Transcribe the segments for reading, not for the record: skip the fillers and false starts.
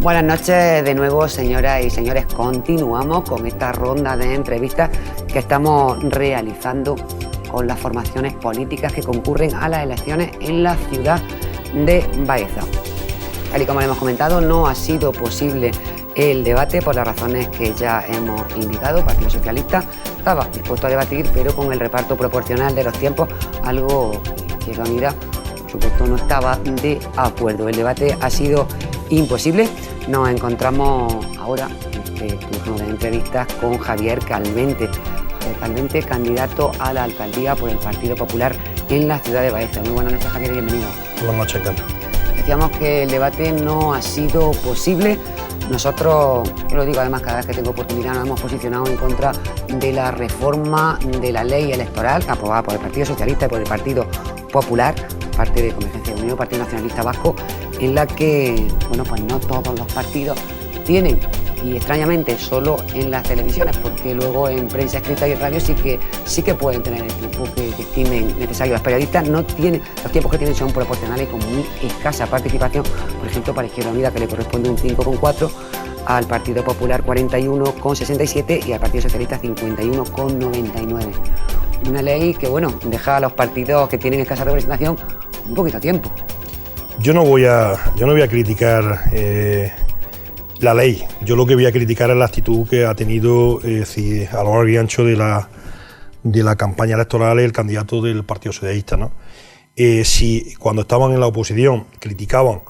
Buenas noches de nuevo, señoras y señores. Continuamos con esta ronda de entrevistas que estamos realizando con las formaciones políticas que concurren a las elecciones en la ciudad de Baeza. Tal y como le hemos comentado, no ha sido posible el debate por las razones que ya hemos indicado. El Partido Socialista estaba dispuesto a debatir, pero con el reparto proporcional de los tiempos, algo que Izquierda Unida, por supuesto, no estaba de acuerdo. El debate ha sido imposible. Nos encontramos ahora en este turno de entrevistas con Javier Calvente. Javier Calvente, candidato a la alcaldía por el Partido Popular en la ciudad de Baeza. Muy buenas noches, Javier, y bienvenido. Buenas noches, Carlos. Decíamos que el debate no ha sido posible. Nosotros, yo lo digo además cada vez que tengo oportunidad, nos hemos posicionado en contra de la reforma de la ley electoral aprobada por el Partido Socialista y por el Partido Popular, parte de Convergencia de Unión, Partido Nacionalista Vasco, en la que, bueno, pues no todos los partidos tienen, y extrañamente solo en las televisiones, porque luego en prensa escrita y en radio sí que pueden tener el tiempo que estimen necesario. Los periodistas no tienen, los tiempos que tienen son proporcionales y con muy escasa participación. Por ejemplo, para Izquierda Unida, que le corresponde un 5,4, al Partido Popular 41,67 y al Partido Socialista 51,99. Una ley que, bueno, deja a los partidos que tienen escasa representación un poquito de tiempo. Yo no voy a criticar la ley. Yo lo que voy a criticar es la actitud que ha tenido a lo largo y ancho de la campaña electoral el candidato del Partido Socialista, ¿no? Si cuando estaban en la oposición criticaban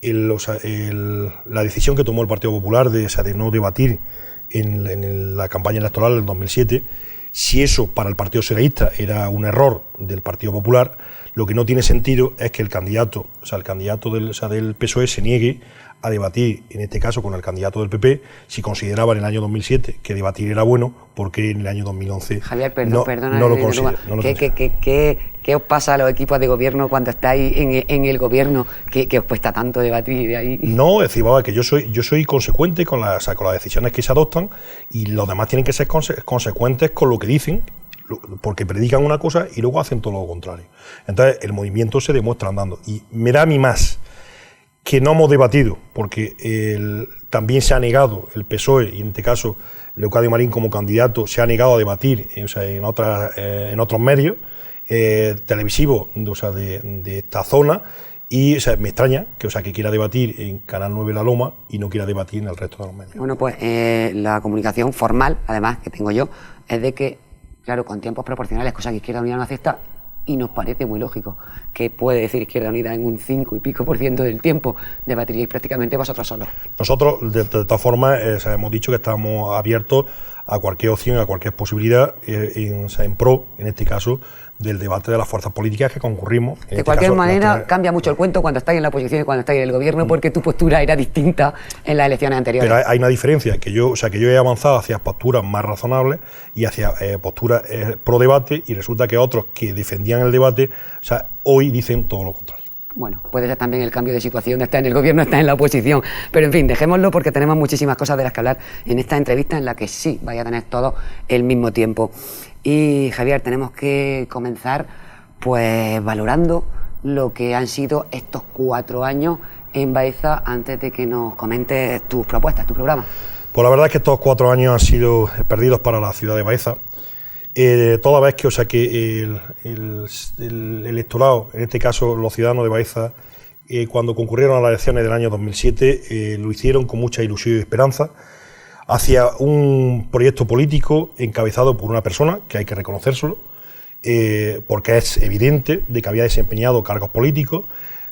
la decisión que tomó el Partido Popular de no debatir en la campaña electoral del 2007, si eso para el Partido Socialista era un error del Partido Popular, lo que no tiene sentido es que el candidato del PSOE se niegue a debatir, en este caso con el candidato del PP, si consideraba en el año 2007 que debatir era bueno, porque en el año 2011 Javier, perdona, no lo considera. ¿Qué os pasa a los equipos de gobierno cuando estáis en el gobierno que os cuesta tanto debatir de ahí? No, es decir, que yo soy consecuente con las decisiones que se adoptan, y los demás tienen que ser consecuentes con lo que dicen, porque predican una cosa y luego hacen todo lo contrario. Entonces el movimiento se demuestra andando, y me da a mí más que no hemos debatido, porque también se ha negado el PSOE, y en este caso Leocadio Marín como candidato se ha negado a debatir en otros medios televisivos de esta zona, y me extraña que quiera debatir en Canal 9 La Loma y no quiera debatir en el resto de los medios. Bueno, pues la comunicación formal, además, que tengo yo, es de que, claro, con tiempos proporcionales, cosa que Izquierda Unida no acepta, y nos parece muy lógico. Que puede decir Izquierda Unida en un 5 y pico % del tiempo? Debatiríais prácticamente vosotros solos. Nosotros, de todas formas, hemos dicho que estamos abiertos a cualquier opción, a cualquier posibilidad, en pro, en este caso, del debate de las fuerzas políticas que concurrimos. De cualquier manera, cambia mucho el cuento cuando estáis en la oposición y cuando estáis en el gobierno, porque tu postura era distinta en las elecciones anteriores. Pero hay una diferencia, que yo he avanzado hacia posturas más razonables y hacia posturas pro debate, y resulta que otros que defendían el debate, hoy dicen todo lo contrario. Bueno, puede ser también el cambio de situación de estar en el gobierno, estar en la oposición. Pero en fin, dejémoslo, porque tenemos muchísimas cosas de las que hablar en esta entrevista, en la que sí vaya a tener todo el mismo tiempo. Y Javier, tenemos que comenzar pues valorando lo que han sido estos 4 años en Baeza, antes de que nos comentes tus propuestas, tu programa. Pues la verdad es que estos 4 años han sido perdidos para la ciudad de Baeza. Toda vez que el electorado, en este caso los ciudadanos de Baeza, cuando concurrieron a las elecciones del año 2007, lo hicieron con mucha ilusión y esperanza hacia un proyecto político encabezado por una persona, que hay que reconocérselo, porque es evidente de que había desempeñado cargos políticos,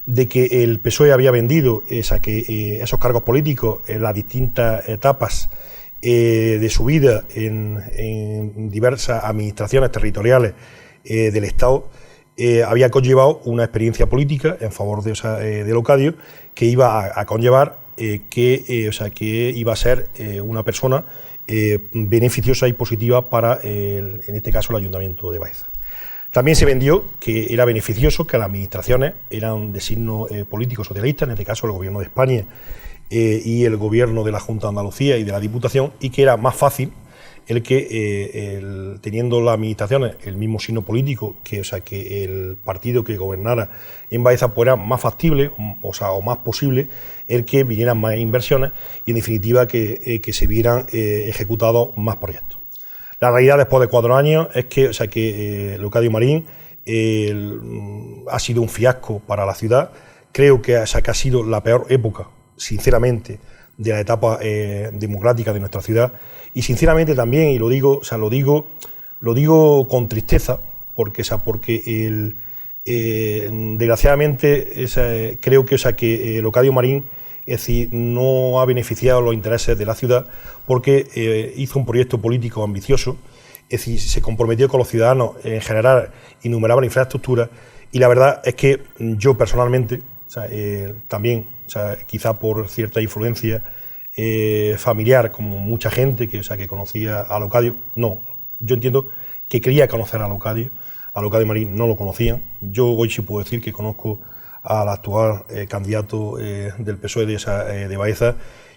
de que el PSOE había vendido esos cargos políticos en las distintas etapas de su vida en diversas administraciones territoriales del Estado, había conllevado una experiencia política en favor de Leocadio, que iba a conllevar que iba a ser una persona beneficiosa y positiva para, en este caso, el Ayuntamiento de Baeza. También se vendió que era beneficioso que las administraciones eran de signo político socialista, en este caso el Gobierno de España y el Gobierno de la Junta de Andalucía y de la Diputación, y que era más fácil el que teniendo las administraciones el mismo signo político, que el partido que gobernara en Baeza, pues era más factible, o más posible, el que vinieran más inversiones y en definitiva que se vieran ejecutados más proyectos. La realidad después de 4 años es que Leocadio Marín ha sido un fiasco para la ciudad. Creo que ha sido la peor época, sinceramente, de la etapa democrática de nuestra ciudad, y sinceramente también, y lo digo con tristeza, porque desgraciadamente creo que Leocadio Marín no ha beneficiado los intereses de la ciudad, porque hizo un proyecto político ambicioso, se comprometió con los ciudadanos en generar innumerables infraestructuras, y la verdad es que yo personalmente, también, quizá por cierta influencia familiar, como mucha gente que conocía a Leocadio, yo entiendo que quería conocer a Leocadio Marín no lo conocían. Yo hoy sí puedo decir que conozco al actual candidato del PSOE de Baeza,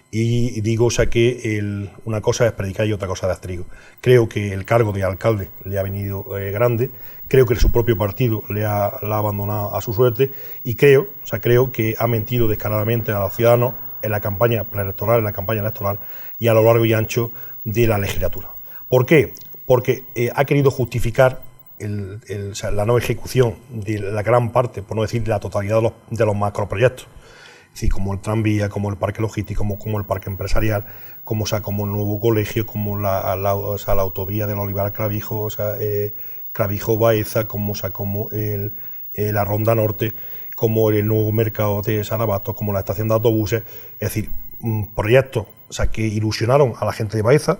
y digo que una cosa es predicar y otra cosa es dar trigo. Creo que el cargo de alcalde le ha venido grande, creo que su propio partido la ha abandonado a su suerte, y creo que ha mentido descaradamente a los ciudadanos en la campaña preelectoral, y a lo largo y ancho de la legislatura. ¿Por qué? Porque ha querido justificar la no ejecución de la gran parte, por no decir la totalidad de los macroproyectos, es decir, como el tranvía, como el parque logístico, como el parque empresarial, como el nuevo colegio, como la autovía del Olivar Clavijo, Clavijo-Baeza, como la Ronda Norte, como el nuevo mercado de San Abastos, como la estación de autobuses. Es decir, proyectos que ilusionaron a la gente de Baeza,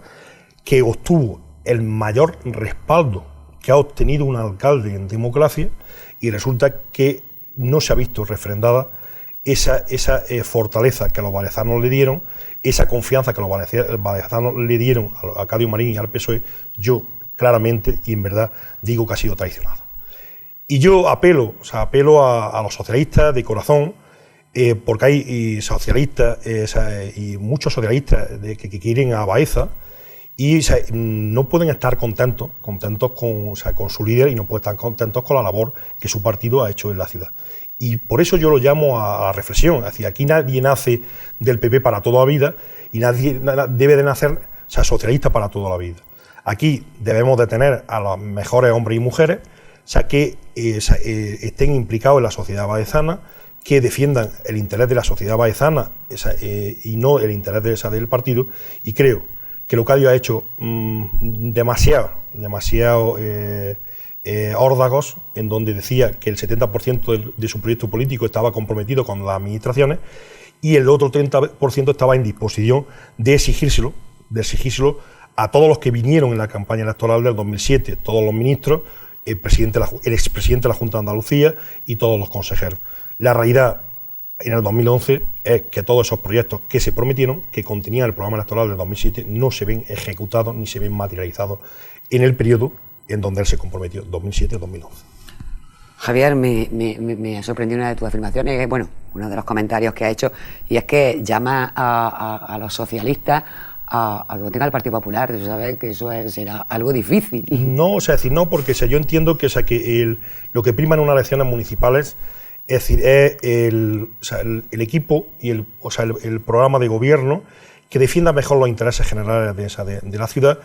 que obtuvo el mayor respaldo que ha obtenido un alcalde en democracia, y resulta que no se ha visto refrendada esa fortaleza que los valezanos le dieron, esa confianza que los valezanos le dieron a Leocadio Marín y al PSOE. Yo claramente y en verdad digo que ha sido traicionada. Y yo apelo a los socialistas de corazón, porque hay socialistas y muchos socialistas que quieren a Baeza, y no pueden estar contentos con su líder, y no pueden estar contentos con la labor que su partido ha hecho en la ciudad. Y por eso yo lo llamo a la reflexión. Es decir, aquí nadie nace del PP para toda la vida, y nadie debe de nacer socialista para toda la vida. Aquí debemos de tener a los mejores hombres y mujeres que estén implicados en la sociedad baezana, que defiendan el interés de la sociedad baezana y no el interés del partido. Y creo que Leocadio ha hecho demasiado órdagos, en donde decía que el 70% de su proyecto político estaba comprometido con las administraciones, y el otro 30% estaba en disposición de exigírselo a todos los que vinieron en la campaña electoral del 2007, todos los ministros, el expresidente de la Junta de Andalucía y todos los consejeros. La realidad en el 2011 es que todos esos proyectos que se prometieron, que contenían el programa electoral del 2007, no se ven ejecutados ni se ven materializados en el periodo en donde él se comprometió, 2007-2011. Javier, me ha sorprendido una de tus afirmaciones, uno de los comentarios que ha hecho, y es que llama a los socialistas a que voten al Partido Popular. Tú sabes que eso será algo difícil. No, no, porque yo entiendo que, lo que prima en unas elecciones municipales es el equipo y el programa de gobierno que defienda mejor los intereses generales de la ciudad,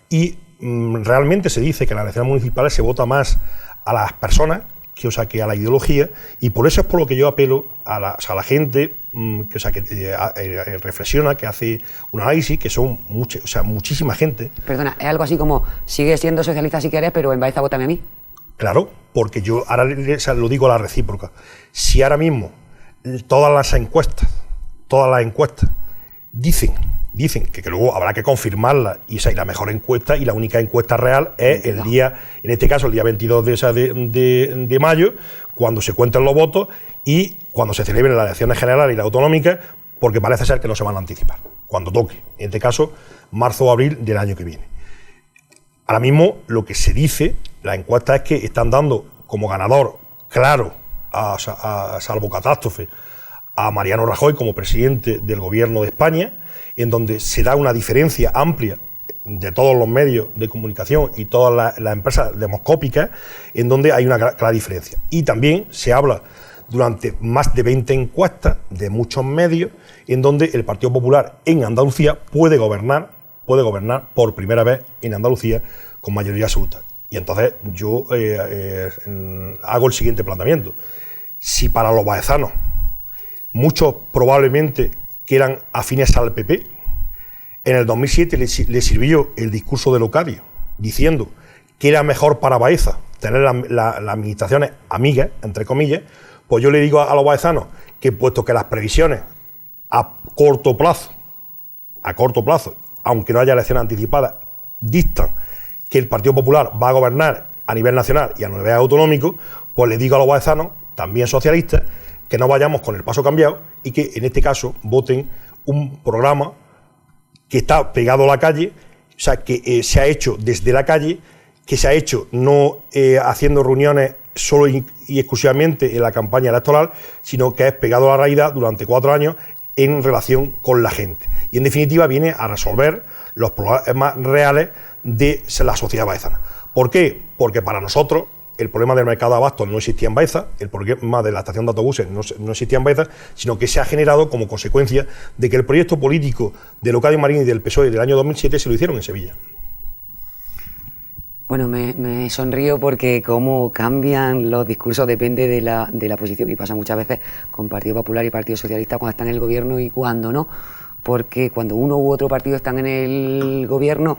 y realmente se dice que en las elecciones municipales se vota más a las personas que a la ideología, y por eso es por lo que yo apelo a la gente que reflexiona, que hace un análisis, que son muchísima gente. Perdona, es algo así como: sigue siendo socialista si quieres, pero en Baeza vótame a mí. Claro, porque yo ahora lo digo a la recíproca. Si ahora mismo todas las encuestas dicen que luego habrá que confirmarla, y la mejor encuesta y la única encuesta real es el día, en este caso el día 22 de mayo, cuando se cuenten los votos y cuando se celebren las elecciones generales y las autonómicas, porque parece ser que no se van a anticipar, cuando toque, en este caso marzo o abril del año que viene. Ahora mismo lo que se dice, la encuesta, es que están dando como ganador claro, salvo catástrofe, a Mariano Rajoy como presidente del gobierno de España, en donde se da una diferencia amplia de todos los medios de comunicación y todas las empresas demoscópicas, en donde hay una clara diferencia. Y también se habla durante más de 20 encuestas de muchos medios, en donde el Partido Popular en Andalucía puede gobernar por primera vez en Andalucía con mayoría absoluta. Y entonces yo hago el siguiente planteamiento. Si para los baezanos muchos probablemente que eran afines al PP, en el 2007 le sirvió el discurso de Locadio diciendo que era mejor para Baeza tener las administraciones amigas, entre comillas, pues yo le digo a los baezanos que puesto que las previsiones a corto plazo, aunque no haya elecciones anticipadas, distan que el Partido Popular va a gobernar a nivel nacional y a nivel autonómico, pues le digo a los baezanos, también socialistas, que no vayamos con el paso cambiado y que en este caso voten un programa que está pegado a la calle, o sea, que se ha hecho desde la calle, que se ha hecho no haciendo reuniones solo y exclusivamente en la campaña electoral, sino que es pegado a la realidad durante 4 años en relación con la gente. Y en definitiva viene a resolver los problemas reales de la sociedad baezana. ¿Por qué? Porque para nosotros el problema del mercado de abastos no existía en Baeza, el problema de la estación de autobuses no existía en Baeza, sino que se ha generado como consecuencia de que el proyecto político de Locadio Marín y del PSOE del año 2007 se lo hicieron en Sevilla. Bueno, me sonrío porque cómo cambian los discursos depende de la posición, y pasa muchas veces con Partido Popular y Partido Socialista cuando están en el gobierno y cuando no, porque cuando uno u otro partido están en el gobierno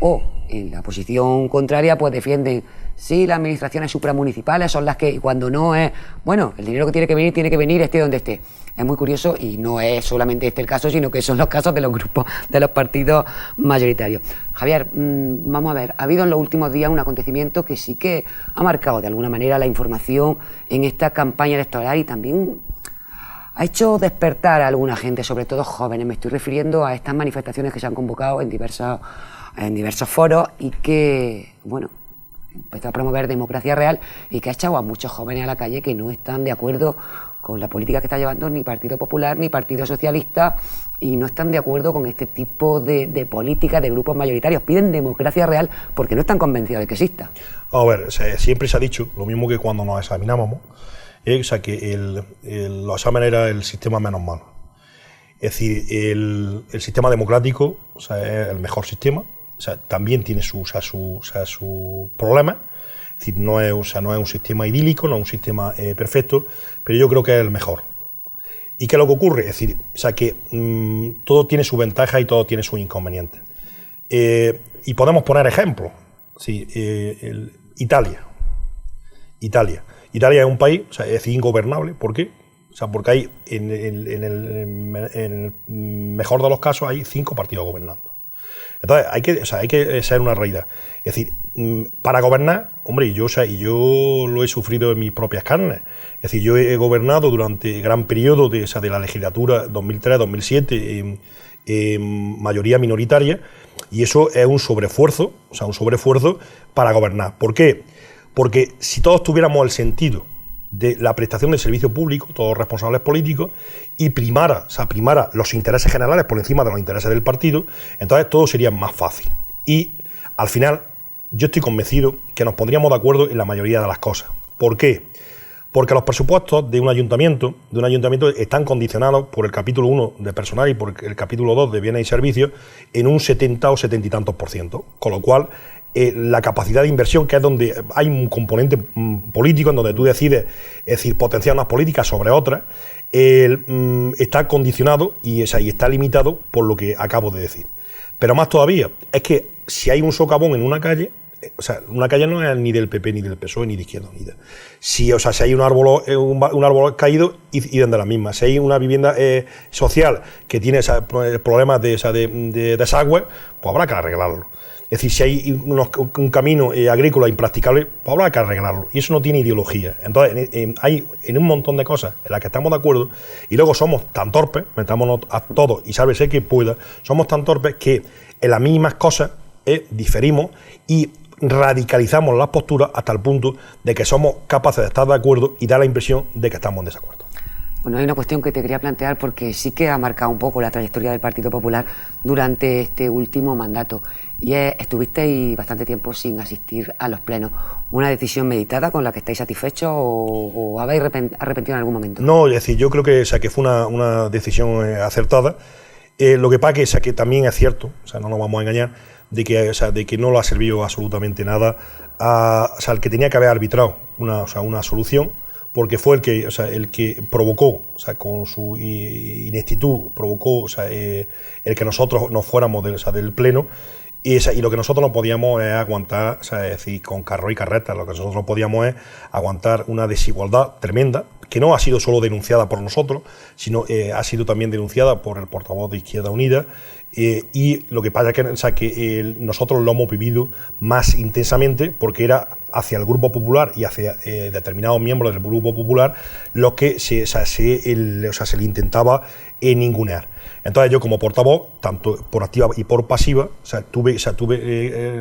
o en la posición contraria, pues defienden, sí, las administraciones supramunicipales son las que, y cuando no es, bueno, el dinero que tiene que venir esté donde esté. Es muy curioso y no es solamente este el caso, sino que son los casos de los grupos, de los partidos mayoritarios. Javier, vamos a ver, ha habido en los últimos días un acontecimiento que sí que ha marcado de alguna manera la información en esta campaña electoral y también ha hecho despertar a alguna gente, sobre todo jóvenes. Me estoy refiriendo a estas manifestaciones que se han convocado en diversos foros y que, bueno, empezó a promover democracia real y que ha echado a muchos jóvenes a la calle que no están de acuerdo con la política que está llevando ni Partido Popular ni Partido Socialista y no están de acuerdo con este tipo de política de grupos mayoritarios. Piden democracia real porque no están convencidos de que exista. A ver, siempre se ha dicho, lo mismo que cuando nos examinábamos, o sea, que los exámenes era el sistema menos malo. Es decir, el sistema democrático, o sea, es el mejor sistema. O sea, también tiene su problema. Es decir, no es un sistema idílico, no es un sistema perfecto, pero yo creo que es el mejor. ¿Y qué es lo que ocurre? Es decir, o sea, que todo tiene su ventaja y todo tiene sus inconvenientes. Y podemos poner ejemplos. Sí, Italia. Italia es un país, o sea, es decir, ingobernable. ¿Por qué? O sea, porque hay, en el mejor de los casos, hay 5 partidos gobernando. Entonces, hay que ser una realidad. Es decir, para gobernar, hombre, yo lo he sufrido en mis propias carnes. Es decir, yo he gobernado durante gran periodo de la legislatura 2003-2007 en mayoría minoritaria, y eso es un sobreesfuerzo, para gobernar. ¿Por qué? Porque si todos tuviéramos el sentido de la prestación del servicio público, todos los responsables políticos, y primara los intereses generales por encima de los intereses del partido, entonces todo sería más fácil. Y al final yo estoy convencido que nos pondríamos de acuerdo en la mayoría de las cosas. ¿Por qué? Porque los presupuestos de un ayuntamiento están condicionados por el capítulo 1 de personal y por el capítulo 2 de bienes y servicios en un 70 o 70 y tantos %, con lo cual la capacidad de inversión, que es donde hay un componente político, en donde tú decides, es decir, potenciar unas políticas sobre otras, está condicionado y está limitado por lo que acabo de decir. Pero más todavía, es que si hay un socavón en una calle, o sea, una calle no es ni del PP, ni del PSOE, ni de Izquierda Unida. Si hay un árbol caído, y de la misma. Si hay una vivienda social que tiene problemas de desagüe, pues habrá que arreglarlo. Es decir, si hay un camino agrícola impracticable, pues habrá que arreglarlo. Y eso no tiene ideología. Entonces, hay en un montón de cosas en las que estamos de acuerdo, y luego somos tan torpes, metámonos a todos y sálvese que pueda, somos tan torpes que en las mismas cosas diferimos y radicalizamos las posturas hasta el punto de que somos capaces de estar de acuerdo y da la impresión de que estamos en desacuerdo. Bueno, hay una cuestión que te quería plantear porque sí que ha marcado un poco la trayectoria del Partido Popular durante este último mandato y estuvisteis bastante tiempo sin asistir a los plenos. ¿Una decisión meditada con la que estáis satisfechos o habéis arrepentido en algún momento? No, es decir, yo creo que, que fue una decisión acertada. Lo que pasa es que también es cierto, no nos vamos a engañar, de que no le ha servido absolutamente nada al que tenía que haber arbitrado una solución, porque fue el que provocó, con su ineptitud, provocó el que nosotros nos fuéramos del pleno, y lo que nosotros no podíamos es aguantar, es decir, con carro y carreta, lo que nosotros no podíamos es aguantar una desigualdad tremenda, que no ha sido solo denunciada por nosotros, sino ha sido también denunciada por el portavoz de Izquierda Unida, y lo que pasa es que nosotros lo hemos vivido más intensamente porque era hacia el Grupo Popular y hacia determinados miembros del Grupo Popular los que se le intentaba ningunear. Entonces yo como portavoz, tanto por activa y por pasiva,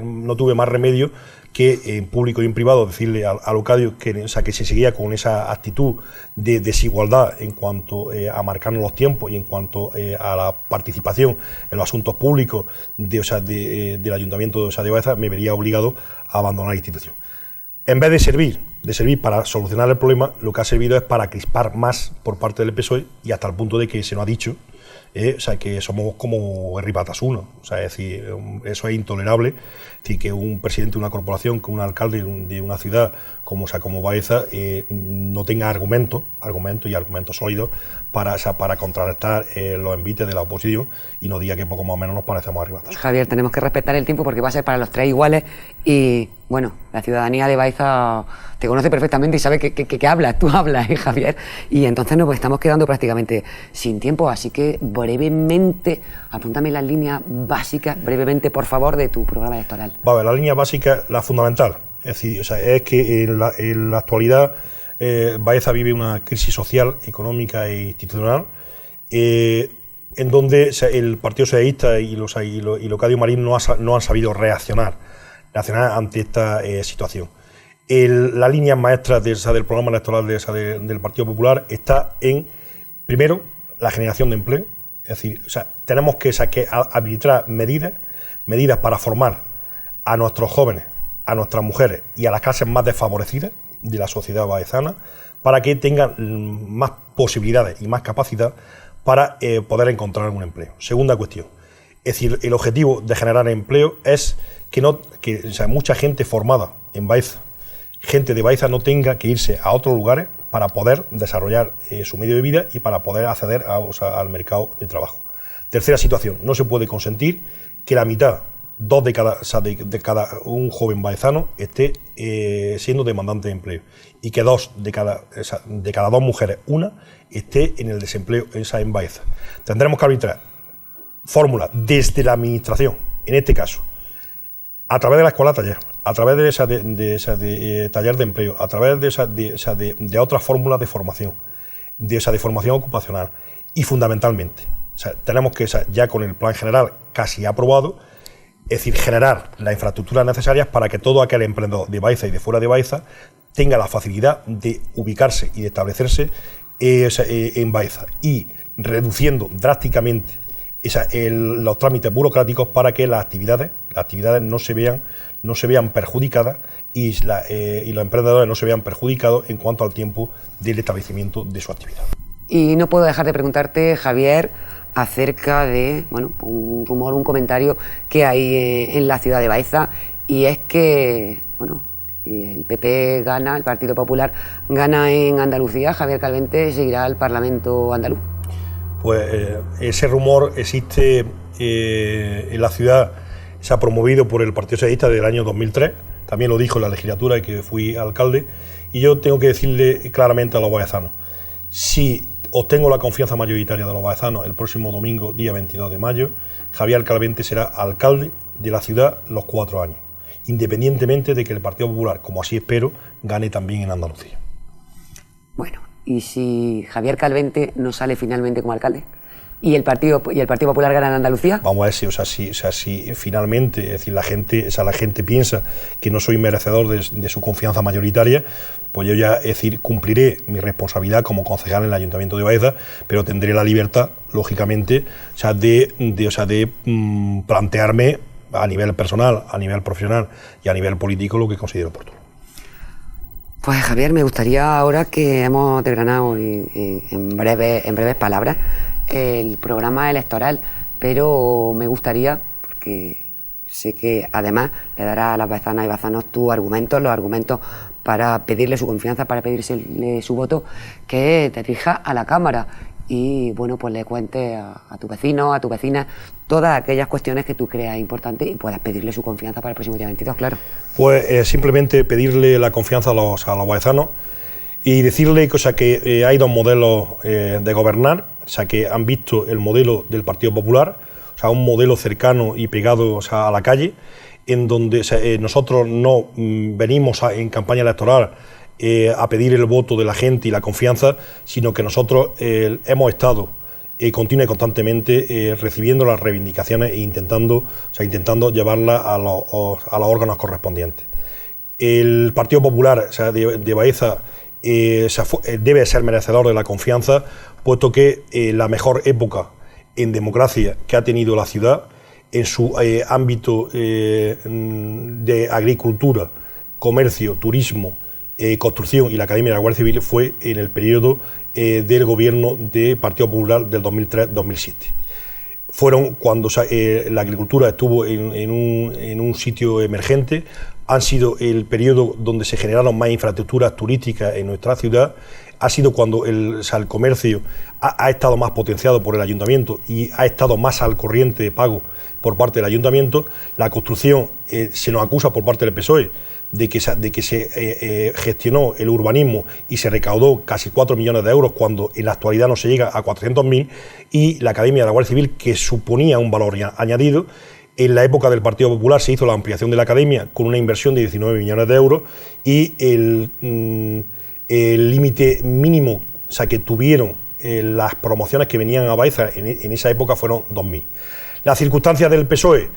no tuve más remedio que en público y en privado decirle a Leocadio que se seguía con esa actitud de desigualdad en cuanto a marcarnos los tiempos y en cuanto a la participación en los asuntos públicos del Ayuntamiento de Baeza, me vería obligado a abandonar la institución. En vez de servir para solucionar el problema, lo que ha servido es para crispar más por parte del PSOE y hasta el punto de que se nos ha dicho que somos como Herri-Batasuna, es decir, eso es intolerable, es decir, que un presidente de una corporación, que un alcalde de una ciudad como Baeza no tenga argumentos sólidos para contrarrestar los envites de la oposición y nos diga que poco más o menos nos parecemos a Herri-Batasuna. Javier, tenemos que respetar el tiempo porque va a ser para los tres iguales y, bueno, la ciudadanía de Baeza te conoce perfectamente y sabe que hablas, tú hablas, Javier, y entonces nos estamos quedando prácticamente sin tiempo, así que brevemente, apúntame las líneas básicas, brevemente, por favor, de tu programa electoral. Vale, la línea básica, la fundamental, es decir, es que en la actualidad Baeza vive una crisis social, económica e institucional, en donde el Partido Socialista y Leocadio Marín no han sabido reaccionar ante esta situación. La línea maestra del programa electoral del Partido Popular está en, primero, la generación de empleo, es decir, tenemos que habilitar medidas para formar a nuestros jóvenes, a nuestras mujeres y a las clases más desfavorecidas de la sociedad baezana para que tengan más posibilidades y más capacidad para poder encontrar un empleo. Segunda cuestión, es decir, el objetivo de generar empleo es que mucha gente formada en Baeza, gente de Baeza, no tenga que irse a otros lugares para poder desarrollar su medio de vida y para poder acceder al mercado de trabajo. Tercera situación, no se puede consentir que la mitad, de cada un joven baezano esté siendo demandante de empleo y que de cada dos mujeres, una esté en el desempleo en Baeza. Tendremos que arbitrar fórmulas desde la administración, en este caso, a través de la escuela taller, a través de taller de empleo, a través de otras fórmulas de formación, de formación ocupacional y fundamentalmente, tenemos que ya con el plan general casi aprobado, es decir, generar las infraestructuras necesarias para que todo aquel emprendedor de Baeza y de fuera de Baeza tenga la facilidad de ubicarse y de establecerse en Baeza y reduciendo drásticamente los trámites burocráticos para que las actividades no se vean perjudicadas y los emprendedores no se vean perjudicados en cuanto al tiempo del establecimiento de su actividad. Y no puedo dejar de preguntarte, Javier, acerca de un rumor, un comentario que hay en la ciudad de Baeza, y es que el PP gana, el Partido Popular gana en Andalucía, Javier Calvente seguirá al Parlamento andaluz. Pues ese rumor existe en la ciudad, se ha promovido por el Partido Socialista desde el año 2003, también lo dijo en la legislatura que fui alcalde, y yo tengo que decirle claramente a los baezanos, si obtengo la confianza mayoritaria de los baezanos el próximo domingo, día 22 de mayo, Javier Calvente será alcalde de la ciudad los 4 años, independientemente de que el Partido Popular, como así espero, gane también en Andalucía. Bueno, ¿y si Javier Calvente no sale finalmente como alcalde? ¿Y el Partido Popular gana en Andalucía? Vamos a ver si finalmente, es decir, la gente piensa que no soy merecedor de su confianza mayoritaria, pues yo ya, es decir, cumpliré mi responsabilidad como concejal en el Ayuntamiento de Baeza, pero tendré la libertad, lógicamente, de plantearme a nivel personal, a nivel profesional y a nivel político lo que considero oportuno. Pues Javier, me gustaría ahora que hemos desgranado en breves palabras el programa electoral, pero me gustaría, porque sé que además le dará a las baezanas y baezanos tus argumentos, los argumentos para pedirle su confianza, para pedirle su voto, que te dirija a la Cámara y bueno, pues le cuentes a tu vecino, a tu vecina, todas aquellas cuestiones que tú creas importantes y puedas pedirle su confianza para el próximo día 22, claro. Pues simplemente pedirle la confianza a los baezanos y decirle que hay dos modelos de gobernar, o sea, que han visto el modelo del Partido Popular, o sea, un modelo cercano y pegado, o sea, a la calle, en donde nosotros no venimos en campaña electoral a pedir el voto de la gente y la confianza, sino que nosotros hemos estado continua y constantemente recibiendo las reivindicaciones e intentando llevarlas a los órganos correspondientes. El Partido Popular, o sea, de Baeza, debe ser merecedor de la confianza, puesto que la mejor época en democracia que ha tenido la ciudad, en su ámbito de agricultura, comercio, turismo, construcción y la Academia de la Guardia Civil, fue en el periodo del gobierno del Partido Popular del 2003-2007. Fueron cuando la agricultura estuvo en un sitio emergente, han sido el periodo donde se generaron más infraestructuras turísticas en nuestra ciudad, ha sido cuando el comercio ha estado más potenciado por el ayuntamiento y ha estado más al corriente de pago por parte del ayuntamiento. La construcción se nos acusa por parte del PSOE de que se gestionó el urbanismo y se recaudó casi 4 millones de euros cuando en la actualidad no se llega a 400.000, y la Academia de la Guardia Civil, que suponía un valor añadido. En la época del Partido Popular se hizo la ampliación de la Academia con una inversión de 19 millones de euros y el límite mínimo, o sea, que tuvieron las promociones que venían a Baeza en esa época fueron 2.000. Las circunstancias del PSOE: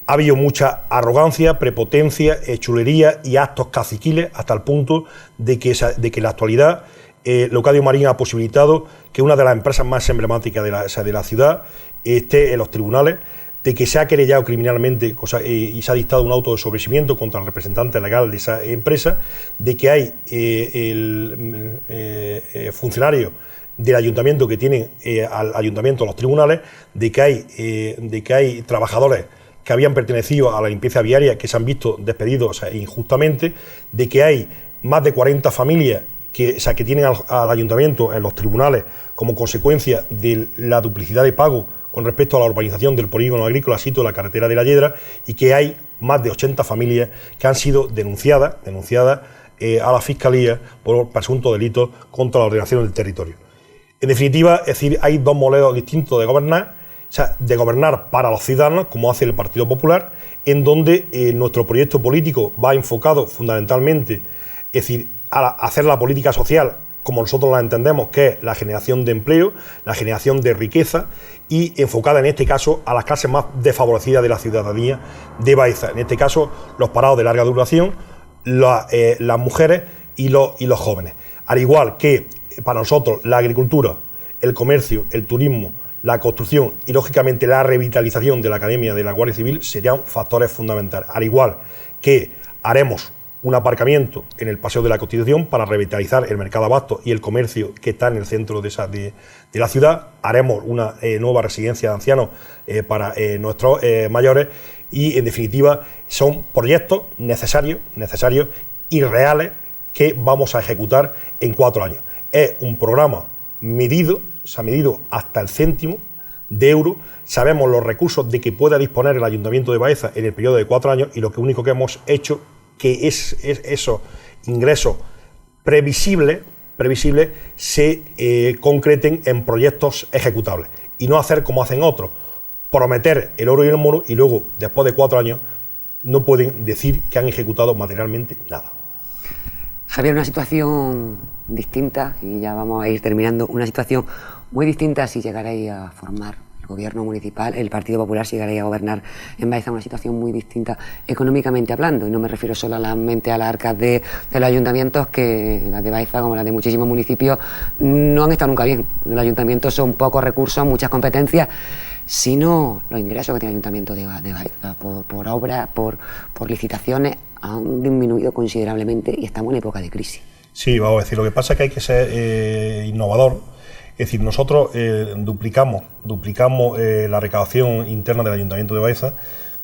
ha habido mucha arrogancia, prepotencia, chulería y actos caciquiles, hasta el punto de que en la actualidad Leocadio Marín ha posibilitado que una de las empresas más emblemáticas de la ciudad esté en los tribunales, de que se ha querellado criminalmente y se ha dictado un auto de sobreseimiento contra el representante legal de esa empresa, de que hay funcionarios del ayuntamiento que tienen al ayuntamiento los tribunales, de que hay trabajadores que habían pertenecido a la limpieza viaria que se han visto despedidos injustamente, de que hay más de 40 familias que tienen al ayuntamiento en los tribunales como consecuencia de la duplicidad de pago con respecto a la urbanización del polígono agrícola sito de la carretera de la Yedra, y que hay más de 80 familias que han sido denunciadas a la Fiscalía por presuntos delitos contra la ordenación del territorio. En definitiva, es decir, hay dos modelos distintos de gobernar, o sea, de gobernar para los ciudadanos, como hace el Partido Popular, en donde nuestro proyecto político va enfocado fundamentalmente, es decir, a hacer la política social como nosotros la entendemos, que es la generación de empleo, la generación de riqueza, y enfocada en este caso a las clases más desfavorecidas de la ciudadanía de Baeza, en este caso los parados de larga duración, las mujeres y los jóvenes. Al igual que para nosotros la agricultura, el comercio, el turismo, la construcción y lógicamente la revitalización de la Academia de la Guardia Civil serían factores fundamentales. Al igual que haremos un aparcamiento en el Paseo de la Constitución para revitalizar el mercado de abastos y el comercio que está en el centro de la ciudad. Haremos una nueva residencia de ancianos para nuestros mayores, y en definitiva son proyectos necesarios y reales que vamos a ejecutar en 4 años. Es un programa medido, se ha medido hasta el céntimo de euro. Sabemos los recursos de que pueda disponer el Ayuntamiento de Baeza en el periodo de 4 años, y lo único que hemos hecho que es esos ingresos previsibles se concreten en proyectos ejecutables, y no hacer como hacen otros, prometer el oro y el moro, y luego, después de 4 años, no pueden decir que han ejecutado materialmente nada. Javier, una situación distinta, y ya vamos a ir terminando, una situación muy distinta si llegarais a formar el gobierno municipal, el Partido Popular, si llegarais a gobernar en Baeza, una situación muy distinta económicamente hablando, y no me refiero solamente a las arcas de los ayuntamientos, que las de Baeza, como las de muchísimos municipios, no han estado nunca bien. Los ayuntamientos son pocos recursos, muchas competencias, sino los ingresos que tiene el ayuntamiento de Baeza por obras, por licitaciones, han disminuido considerablemente y estamos en época de crisis. Sí, vamos a decir, lo que pasa es que hay que ser innovador. Es decir, nosotros duplicamos la recaudación interna del Ayuntamiento de Baeza,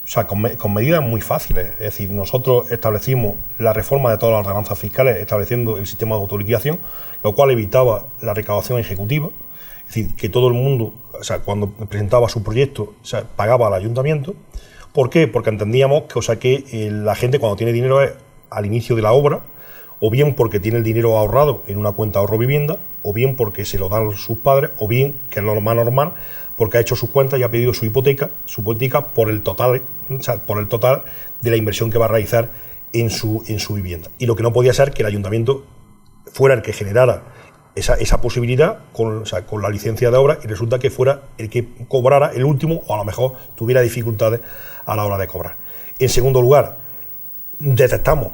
o sea, con medidas muy fáciles. Es decir, nosotros establecimos la reforma de todas las ordenanzas fiscales, estableciendo el sistema de autoliquidación, lo cual evitaba la recaudación ejecutiva. Es decir, que todo el mundo, o sea, cuando presentaba su proyecto, o sea, pagaba al ayuntamiento. ¿Por qué? Porque entendíamos que, o sea, que la gente cuando tiene dinero es al inicio de la obra, o bien porque tiene el dinero ahorrado en una cuenta ahorro vivienda, o bien porque se lo dan sus padres, o bien, que es lo más normal, porque ha hecho sus cuentas y ha pedido su hipoteca por el total, o sea, por el total de la inversión que va a realizar en su vivienda. Y lo que no podía ser que el ayuntamiento fuera el que generara esa posibilidad con la licencia de obra, y resulta que fuera el que cobrara el último, o a lo mejor tuviera dificultades a la hora de cobrar. En segundo lugar, detectamos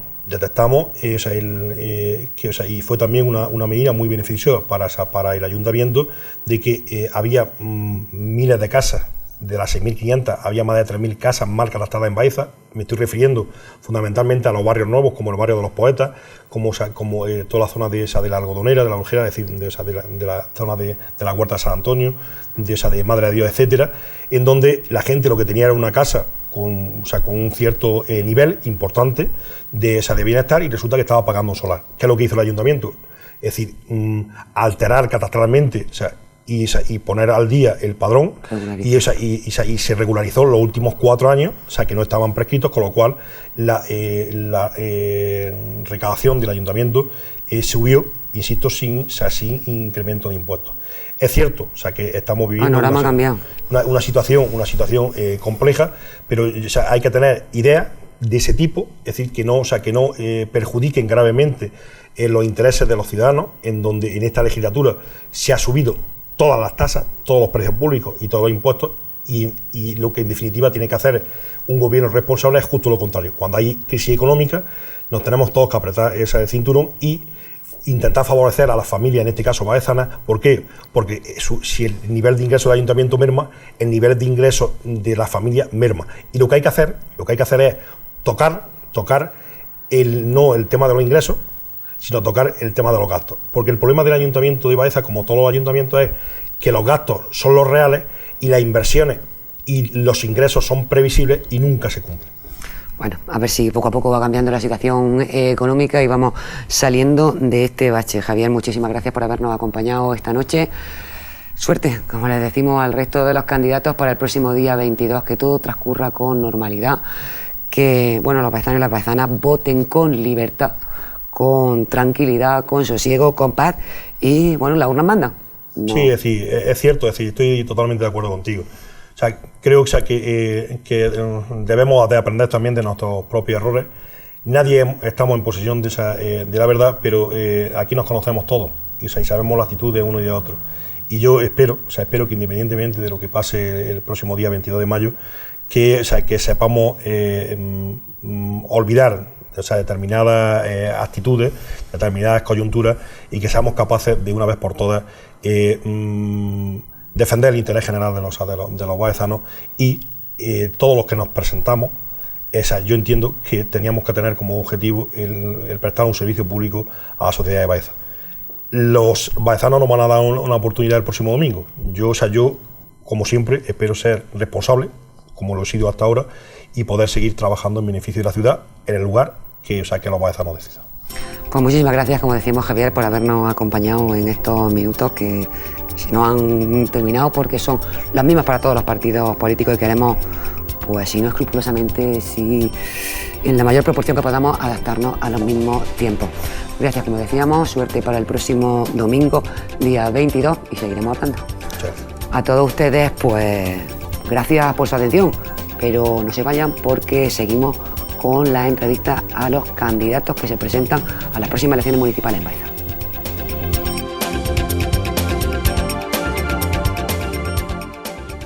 y fue también una medida muy beneficiosa para el ayuntamiento, de que había miles de casas. De las 6.500 había más de 3.000 casas mal cadastradas en Baeza. Me estoy refiriendo fundamentalmente a los barrios nuevos, como el barrio de los Poetas, como toda la zona de la Algodonera, de la Olgera, es decir, de la zona de la Huerta de San Antonio, de Madre de Dios, etcétera, en donde la gente lo que tenía era una casa con un cierto nivel importante de bienestar, y resulta que estaba pagando un solar. ¿Qué es lo que hizo el ayuntamiento? Es decir, alterar catastralmente, y poner al día el padrón, y se regularizó los últimos 4 años, o sea, que no estaban prescritos, con lo cual la recaudación del ayuntamiento subió, insisto, sin incremento de impuestos. Es cierto, o sea, que estamos viviendo una situación compleja, pero hay que tener ideas de ese tipo, es decir, que no perjudiquen gravemente los intereses de los ciudadanos, en donde en esta legislatura se ha subido todas las tasas, todos los precios públicos y todos los impuestos, y lo que en definitiva tiene que hacer un gobierno responsable es justo lo contrario. Cuando hay crisis económica, nos tenemos todos que apretar ese cinturón y intentar favorecer a las familias, en este caso baezanas. ¿Por qué? Porque si el nivel de ingresos del ayuntamiento merma, el nivel de ingresos de la familia merma. Y lo que hay que hacer es tocar no el tema de los ingresos, sino tocar el tema de los gastos. Porque el problema del ayuntamiento de Baeza, como todos los ayuntamientos, es que los gastos son los reales y las inversiones y los ingresos son previsibles y nunca se cumplen. Bueno, a ver si poco a poco va cambiando la situación económica y vamos saliendo de este bache. Javier, muchísimas gracias por habernos acompañado esta noche. Suerte, como les decimos al resto de los candidatos, para el próximo día 22, que todo transcurra con normalidad, que los baezanos y las baezanas voten con libertad, con tranquilidad, con sosiego, con paz, y la urna manda. No. Sí, es cierto, estoy totalmente de acuerdo contigo. O sea, creo que debemos de aprender también de nuestros propios errores. Nadie estamos en posesión de la verdad, pero aquí nos conocemos todos y sabemos la actitud de uno y de otro. Y yo espero que independientemente de lo que pase el próximo día 22 de mayo, que sepamos olvidar determinadas actitudes, determinadas coyunturas, y que seamos capaces de una vez por todas defender el interés general de los baezanos y todos los que nos presentamos. Yo entiendo que teníamos que tener como objetivo el prestar un servicio público a la sociedad de Baeza. Los baezanos nos van a dar una oportunidad el próximo domingo. Yo, como siempre, espero ser responsable, como lo he sido hasta ahora, y poder seguir trabajando en beneficio de la ciudad, en el lugar que los baezanos decidan. Pues muchísimas gracias, como decimos, Javier, por habernos acompañado en estos minutos que se nos han terminado, porque son las mismas para todos los partidos políticos, y queremos, pues si no escrupulosamente, si en la mayor proporción que podamos, adaptarnos a los mismos tiempos. Gracias, como decíamos, suerte para el próximo domingo, día 22, y seguiremos hablando. Sí. A todos ustedes, pues gracias por su atención, pero no se vayan, porque seguimos con la entrevista a los candidatos que se presentan a las próximas elecciones municipales en Baeza.